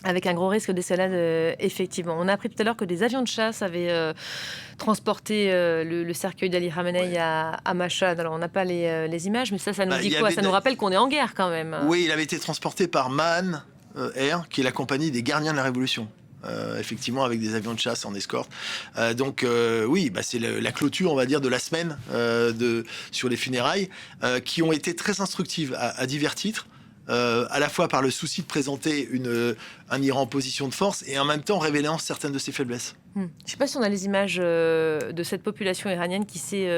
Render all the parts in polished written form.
Avec un gros risque d'escalade, effectivement. On a appris tout à l'heure que des avions de chasse avaient transporté le cercueil d'Ali Khamenei à Machhad. Alors, on n'a pas les images, mais ça nous Bah, dit il y quoi? avait Ça des- nous rappelle qu'on est en guerre quand même. Oui, il avait été transporté par MAN Air, qui est la compagnie des gardiens de la Révolution. Effectivement, avec des avions de chasse en escorte. Oui, bah, c'est la clôture, on va dire, de la semaine sur les funérailles, qui ont été très instructives à divers titres. À la fois par le souci de présenter un Iran en position de force et en même temps révélant certaines de ses faiblesses. Je ne sais pas si on a les images de cette population iranienne qui s'est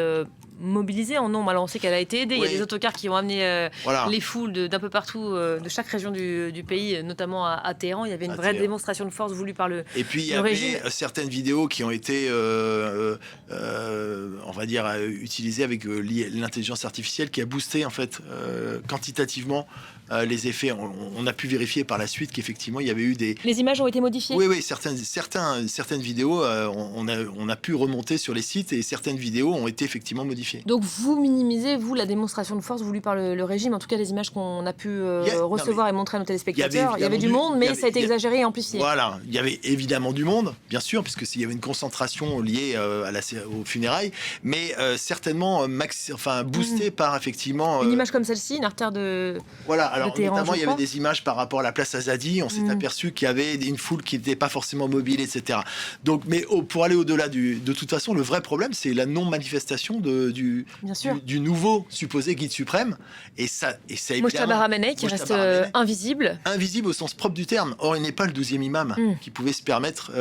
mobilisée en nombre. Alors on sait qu'elle a été aidée. Oui. Il y a des autocars qui ont amené Voilà. les foules d'un peu partout, de chaque région du pays, notamment à Téhéran. Il y avait une À vraie Téhéran. démonstration de force voulue par le Et puis il y le avait régime. certaines vidéos qui ont été, on va dire, utilisées avec l'intelligence artificielle qui a boosté en fait quantitativement les effets. On a pu vérifier par la suite qu'effectivement il y avait eu des... Les images ont été modifiées. Oui, certaines vidéos, on a pu remonter sur les sites et certaines vidéos ont été effectivement modifiées. Donc vous minimisez, vous, la démonstration de force voulue par le régime, en tout cas les images qu'on a pu recevoir et montrer à nos téléspectateurs. Il y avait du monde, mais ça a été exagéré et amplifié. Voilà, il y avait évidemment du monde, bien sûr, puisque s'il y avait une concentration liée aux funérailles, mais certainement boostée par effectivement... Une image comme celle-ci, une artère de... Voilà, alors Téhéran, notamment je il y avait crois. des images par rapport à la place Azadi, on s'est aperçu qu'il y avait une foule qui n'était pas forcément mobile, etc. Donc, mais pour aller au-delà de toute façon, le vrai problème, c'est la non-manifestation du nouveau supposé guide suprême. Et ça Mojtaba Khamenei qui reste invisible. Invisible au sens propre du terme. Or, il n'est pas le 12e imam qui pouvait se permettre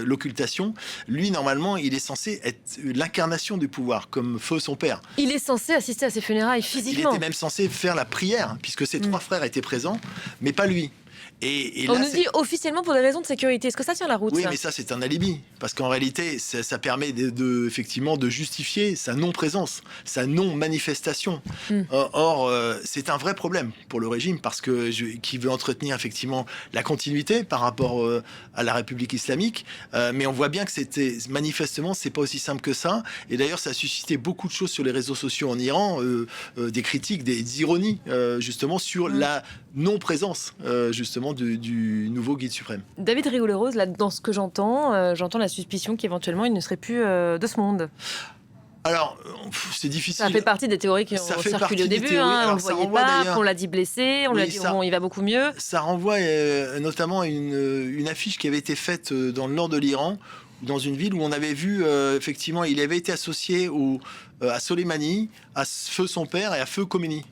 l'occultation. Lui, normalement, il est censé être l'incarnation du pouvoir, comme feu son père. Il est censé assister à ses funérailles physiquement. Il était même censé faire la prière, puisque ses trois frères étaient présents, mais pas lui. Et on là, nous dit officiellement pour des raisons de sécurité. Est-ce que ça tient la route? Oui, mais ça, c'est un alibi. Parce qu'en réalité, ça permet effectivement de justifier sa non-présence, sa non-manifestation. Or, c'est un vrai problème pour le régime, parce que qui veut entretenir effectivement la continuité par rapport à la République islamique. Mais on voit bien que manifestement, c'est pas aussi simple que ça. Et d'ailleurs, ça a suscité beaucoup de choses sur les réseaux sociaux en Iran, des critiques, des ironies, justement, sur la non-présence, justement, du nouveau guide suprême. David Rigolerose, là, dans ce que j'entends, j'entends la suspicion qu'éventuellement il ne serait plus de ce monde. Alors, c'est difficile. Ça fait partie des théories qui ont circulé au début. On ne le voyait pas, on l'a dit blessé, on lui a dit bon, il va beaucoup mieux. Ça renvoie notamment à une affiche qui avait été faite dans le nord de l'Iran, dans une ville où on avait vu, effectivement, il avait été associé à Soleimani, à Feu son père et à Feu Khomeini.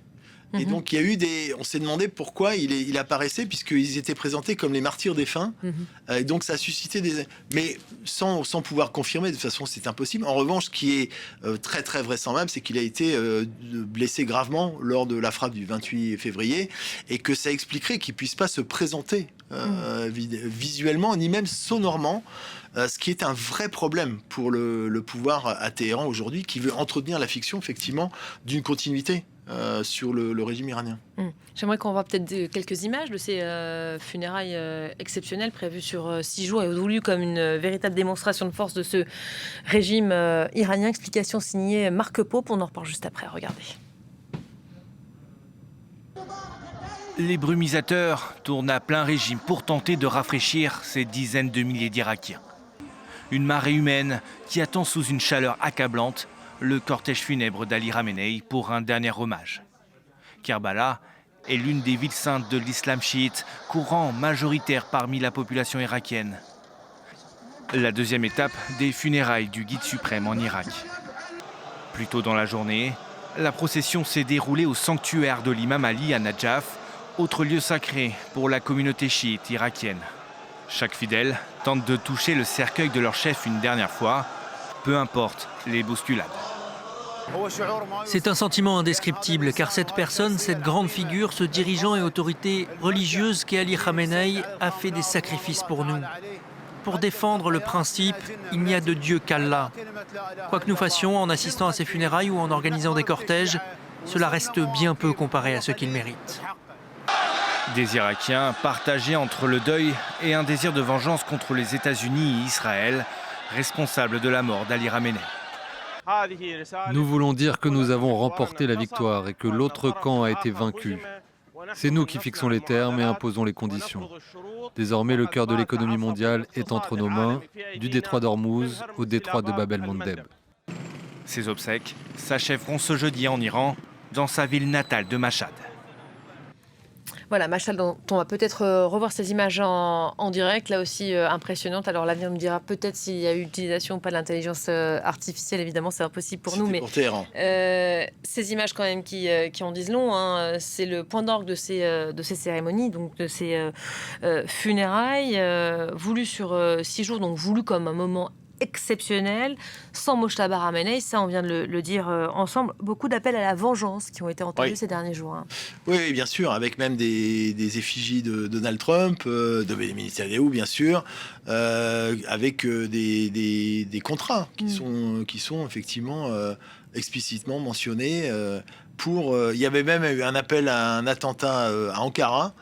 Et donc, il y a eu on s'est demandé pourquoi il apparaissait, puisqu'ils étaient présentés comme les martyrs défunts. Et donc, ça a suscité mais sans pouvoir confirmer, de toute façon, c'est impossible. En revanche, ce qui est très, très vraisemblable, c'est qu'il a été blessé gravement lors de la frappe du 28 février et que ça expliquerait qu'il ne puisse pas se présenter visuellement, ni même sonorement. Ce qui est un vrai problème pour le pouvoir à Téhéran aujourd'hui, qui veut entretenir la fiction, effectivement, d'une continuité sur le régime iranien. J'aimerais qu'on voit peut-être quelques images de ces funérailles exceptionnelles prévues sur 6 jours et voulues comme une véritable démonstration de force de ce régime iranien. Explication signée Marc Pope. On en reparle juste après. Regardez. Les brumisateurs tournent à plein régime pour tenter de rafraîchir ces dizaines de milliers d'Irakiens. Une marée humaine qui attend sous une chaleur accablante le cortège funèbre d'Ali Khamenei pour un dernier hommage. Kerbala est l'une des villes saintes de l'islam chiite, courant majoritaire parmi la population irakienne. La deuxième étape des funérailles du guide suprême en Irak. Plus tôt dans la journée, la procession s'est déroulée au sanctuaire de l'imam Ali à Najaf, autre lieu sacré pour la communauté chiite irakienne. Chaque fidèle tente de toucher le cercueil de leur chef une dernière fois, peu importe les bousculades. C'est un sentiment indescriptible, car cette personne, cette grande figure, ce dirigeant et autorité religieuse qu'est Ali Khamenei, a fait des sacrifices pour nous. Pour défendre le principe, il n'y a de Dieu qu'Allah. Quoi que nous fassions en assistant à ses funérailles ou en organisant des cortèges, cela reste bien peu comparé à ce qu'il mérite. Des Irakiens partagés entre le deuil et un désir de vengeance contre les États-Unis et Israël, responsables de la mort d'Ali Khamenei. Nous voulons dire que nous avons remporté la victoire et que l'autre camp a été vaincu. C'est nous qui fixons les termes et imposons les conditions. Désormais, le cœur de l'économie mondiale est entre nos mains, du détroit d'Ormuz au détroit de Bab el-Mandeb. Ces obsèques s'achèveront ce jeudi en Iran, dans sa ville natale de Mashhad. Voilà, Mashhad, dont on va peut-être revoir ces images en direct, là aussi impressionnantes. Alors l'avenir nous dira peut-être s'il y a eu utilisation ou pas de l'intelligence artificielle. Évidemment, c'est impossible pour nous. Mais pour Téhéran. ces images quand même qui en disent long, hein, c'est le point d'orgue de ces cérémonies, donc de ces funérailles, voulues sur 6 jours, donc voulues comme un moment exceptionnel, sans Mojtaba Ramenei, ça on vient de le dire ensemble, beaucoup d'appels à la vengeance qui ont été entendus ces derniers jours. Hein. Oui, bien sûr, avec même des effigies de Donald Trump, de Benjamin Netanyahu, bien sûr, avec des contrats qui sont effectivement explicitement mentionnés. Il y avait même eu un appel à un attentat à Ankara,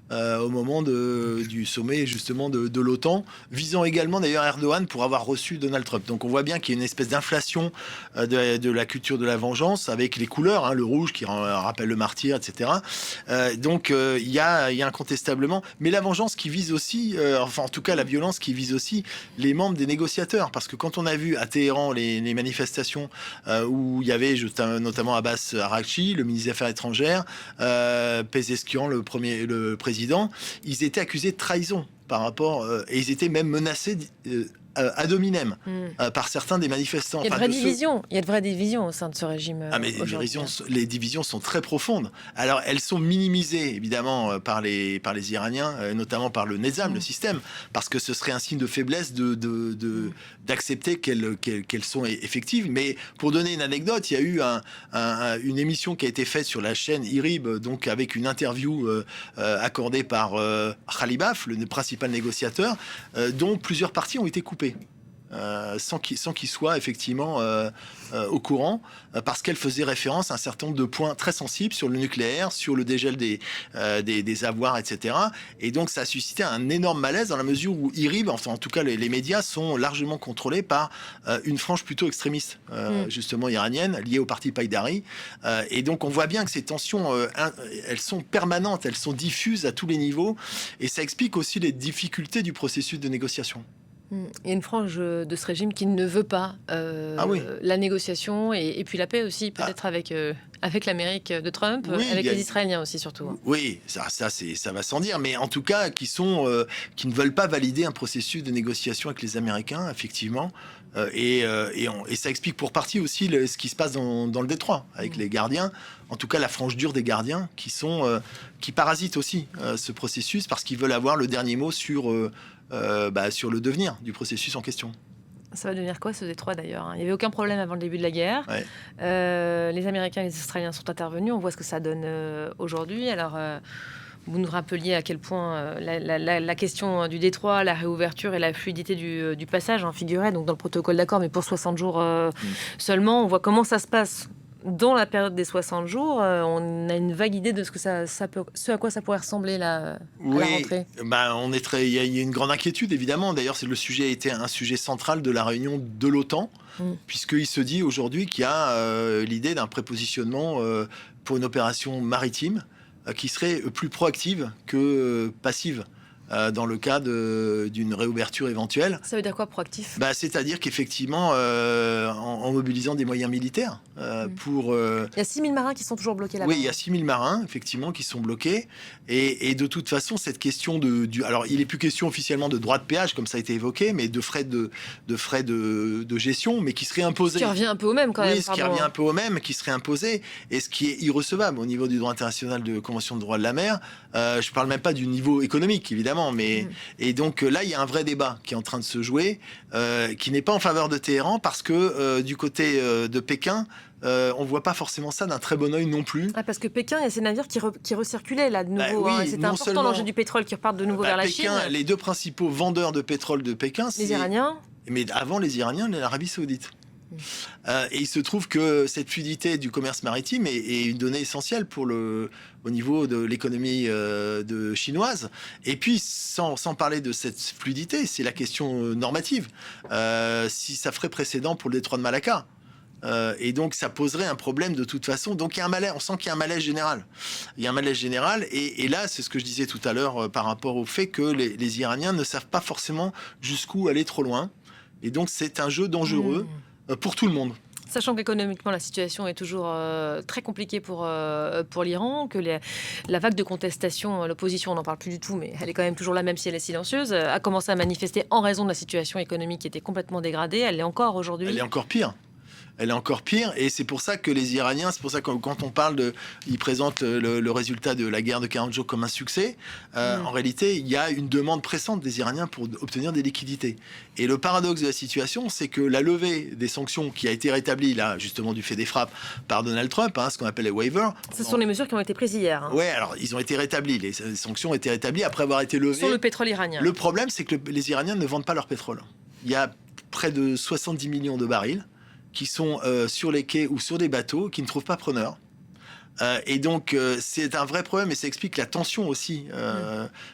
au moment du sommet justement de l'OTAN, visant également d'ailleurs Erdogan pour avoir reçu Donald Trump. Donc on voit bien qu'il y a une espèce d'inflation de la culture de la vengeance avec les couleurs, hein, le rouge qui rappelle le martyr, etc. Donc il y a incontestablement, mais la vengeance qui vise aussi, enfin en tout cas la violence qui vise aussi les membres des négociateurs, parce que quand on a vu à Téhéran les manifestations où il y avait notamment Abbas Araghchi, le ministre des Affaires étrangères, Pezeshkian, le président, ils étaient accusés de trahison par rapport et ils étaient même menacés ad hominem par certains des manifestants. Il y a de vraies divisions au sein de ce régime. Mais les divisions sont très profondes. Alors elles sont minimisées évidemment par les Iraniens, notamment par le Nizam, le système, parce que ce serait un signe de faiblesse d'accepter qu'elles sont effectives. Mais pour donner une anecdote, il y a eu une émission qui a été faite sur la chaîne IRIB, donc avec une interview accordée par Khalibaf, le principal négociateur, dont plusieurs parties ont été coupées. Sans qu'il soit effectivement au courant, parce qu'elle faisait référence à un certain nombre de points très sensibles sur le nucléaire, sur le dégel des avoirs, etc. Et donc ça a suscité un énorme malaise dans la mesure où IRIB, enfin en tout cas les médias, sont largement contrôlés par une frange plutôt extrémiste, justement iranienne, liée au parti Païdari. Et donc on voit bien que ces tensions, elles sont permanentes, elles sont diffuses à tous les niveaux, et ça explique aussi les difficultés du processus de négociation. Il y a une frange de ce régime qui ne veut pas la négociation et puis la paix aussi, peut-être avec l'Amérique de Trump, avec les Israéliens aussi surtout. Oui, ça va sans dire, mais en tout cas qui ne veulent pas valider un processus de négociation avec les Américains, effectivement. Et ça explique pour partie aussi ce qui se passe dans le détroit avec les gardiens, en tout cas la frange dure des gardiens qui parasitent aussi ce processus parce qu'ils veulent avoir le dernier mot sur le devenir du processus en question. Ça va devenir quoi ce détroit d'ailleurs? Il n'y avait aucun problème avant le début de la guerre. Ouais. Les Américains et les Israéliens sont intervenus. On voit ce que ça donne aujourd'hui. Alors, vous nous rappeliez à quel point la question du détroit, la réouverture et la fluidité du passage figurait donc dans le protocole d'accord, mais pour 60 jours seulement. On voit comment ça se passe dans la période des 60 jours. On a une vague idée de ce à quoi ça pourrait ressembler à la rentrée. Il y a une grande inquiétude évidemment. D'ailleurs, le sujet a été un sujet central de la réunion de l'OTAN, puisqu'il se dit aujourd'hui qu'il y a l'idée d'un prépositionnement pour une opération maritime qui serait plus proactive que passive. Dans le cas d'une réouverture éventuelle. Ça veut dire quoi, proactif? C'est-à-dire qu'effectivement, en mobilisant des moyens militaires pour... Il y a 6000 marins qui sont toujours bloqués là-bas. Oui, il y a 6000 marins, effectivement, qui sont bloqués. Et de toute façon, cette question alors, il n'est plus question officiellement de droit de péage, comme ça a été évoqué, mais de frais de gestion, mais qui seraient imposés. Ce qui revient un peu au même, quand même. Oui, ce qui revient un peu au même, qui serait imposé, et ce qui est irrecevable au niveau du droit international de Convention de droit de la mer. Je ne parle même pas du niveau économique, évidemment. Et donc là, il y a un vrai débat qui est en train de se jouer, qui n'est pas en faveur de Téhéran, parce que du côté de Pékin, on voit pas forcément ça d'un très bon œil non plus. Parce que Pékin, il y a ces navires qui recirculaient là de nouveau. C'était important l'enjeu du pétrole qui repart de nouveau vers la Chine. Les deux principaux vendeurs de pétrole de Pékin, les Iraniens. Mais avant les Iraniens, l'Arabie Saoudite. Et il se trouve que cette fluidité du commerce maritime est une donnée essentielle au niveau de l'économie chinoise. Et puis, sans parler de cette fluidité, c'est la question normative. Si ça ferait précédent pour le détroit de Malacca, Et donc, ça poserait un problème de toute façon. Donc, il y a un malaise. On sent qu'il y a un malaise général. Il y a un malaise général. Et là, c'est ce que je disais tout à l'heure par rapport au fait que les Iraniens ne savent pas forcément jusqu'où aller trop loin. Et donc, c'est un jeu dangereux pour tout le monde. Sachant qu'économiquement, la situation est toujours très compliquée pour l'Iran, que la vague de contestation, l'opposition, on n'en parle plus du tout, mais elle est quand même toujours là, même si elle est silencieuse, a commencé à manifester en raison de la situation économique qui était complètement dégradée. Elle l'est encore aujourd'hui. Elle est encore pire. Elle est encore pire, et c'est pour ça que les Iraniens, c'est pour ça que quand on parle ils présentent le résultat de la guerre de 40 jours comme un succès, en réalité, il y a une demande pressante des Iraniens pour obtenir des liquidités. Et le paradoxe de la situation, c'est que la levée des sanctions qui a été rétablie, là, justement, du fait des frappes par Donald Trump, ce qu'on appelle les waivers. Ce sont les mesures qui ont été prises hier. Ouais, alors, ils ont été rétablis. Les sanctions ont été rétablies après avoir été levées. Sur le pétrole iranien. Le problème, c'est que les Iraniens ne vendent pas leur pétrole. Il y a près de 70 millions de barils qui sont sur les quais ou sur des bateaux qui ne trouvent pas preneur. Et donc, c'est un vrai problème et ça explique la tension aussi,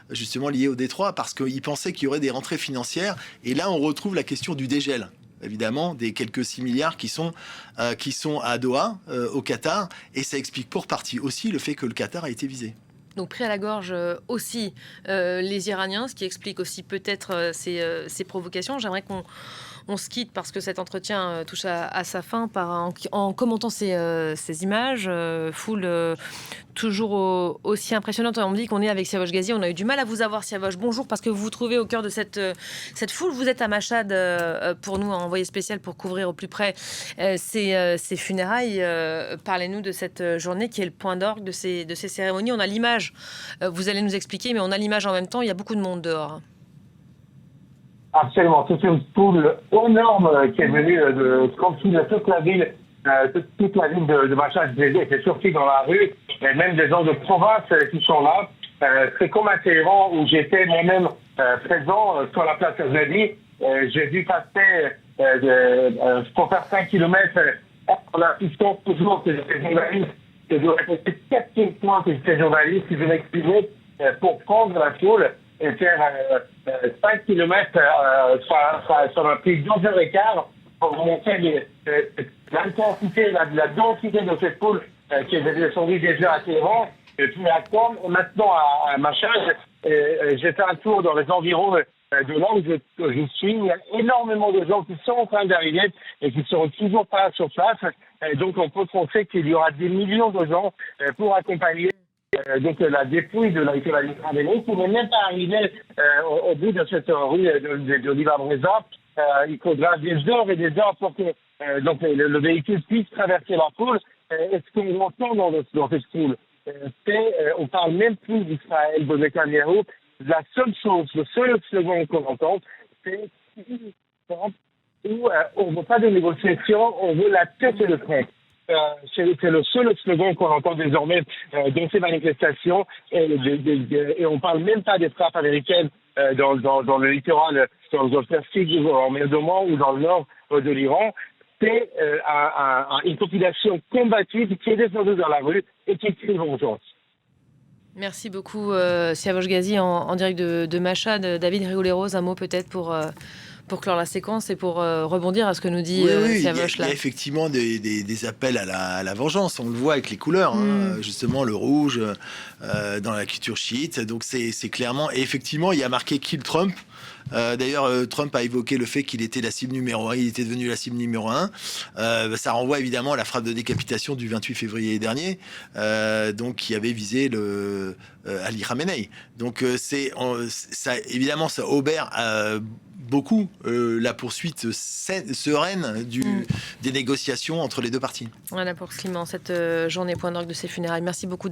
justement liée au détroit, parce qu'ils pensaient qu'il y aurait des rentrées financières. Et là, on retrouve la question du dégel, évidemment, des quelques 6 milliards qui sont à Doha, au Qatar. Et ça explique pour partie aussi le fait que le Qatar a été visé. Donc pris à la gorge aussi les Iraniens, ce qui explique aussi peut-être ces provocations. J'aimerais qu'on se quitte parce que cet entretien touche à sa fin en commentant ces images, foule toujours aussi impressionnante. On me dit qu'on est avec Siavash Ghazi, on a eu du mal à vous avoir, Siavash. Bonjour, parce que vous vous trouvez au cœur de cette foule. Vous êtes à Machhad pour nous, envoyé spécial pour couvrir au plus près ces funérailles. Parlez-nous de cette journée qui est le point d'orgue de ces cérémonies. On a l'image, vous allez nous expliquer, mais on a l'image en même temps, il y a beaucoup de monde dehors. Absolument, c'est une foule énorme qui est venue comme si toute la ville, de Machhad était sortie dans la rue, et même des gens de province qui sont là. C'est comme à Téhéran où j'étais moi-même présent sur la place Azadi. J'ai dû passer pour faire 5 km en assistant toujours que j'étais journaliste. Je dois répéter 4 points que j'étais journaliste, que je m'exprimais pour prendre la foule et faire 5 km, ça m'a pris 2 heures et quart pour vous montrer l'intensité, la densité de cette foule qui est descendue déjà à Téhéran, et puis à Qom, maintenant à Machhad. J'ai fait un tour dans les environs de là où je suis. Il y a énormément de gens qui sont en train d'arriver et qui ne seront toujours pas sur place. Donc on peut penser qu'il y aura des millions de gens pour accompagner donc la dépouille de l'Ayatollah Ali Khamenei, qui n'est même pas arrivé au bout de cette rue de Liban Reza. Il faudra des heures et des heures pour que donc le véhicule puisse traverser la foule. Est-ce qu'on entend dans cette foule? On parle même plus d'Israël, de Netanyahou. La seule chose, le seul slogan qu'on entend, c'est où on ne veut pas de négociation, on veut la tête de Trump. C'est le seul slogan qu'on entend désormais dans ces manifestations, et on ne parle même pas des frappes américaines dans le littoral, dans le Persique, en mer d'Oman ou dans le nord de l'Iran. C'est une population combative qui est descendue dans la rue et qui crie vengeance. Merci beaucoup, Siavash Ghazi, en direct de Machhad. David Rigoulet-Rose, un mot peut-être pour clore la séquence et pour rebondir à ce que nous dit Siavash là. Il y a effectivement des appels à la vengeance. On le voit avec les couleurs, justement le rouge dans la culture chiite. Donc c'est clairement... Et effectivement, il y a marqué « Kill Trump ». D'ailleurs, Trump a évoqué le fait qu'il était la cible numéro 1, il était devenu la cible numéro 1. Ça renvoie évidemment à la frappe de décapitation du 28 février dernier, donc qui avait visé Ali Khamenei. Donc ça, évidemment, ça obère beaucoup la poursuite sereine des négociations entre les deux parties. Voilà pour Clément, cette journée point d'orgue de ces funérailles. Merci beaucoup.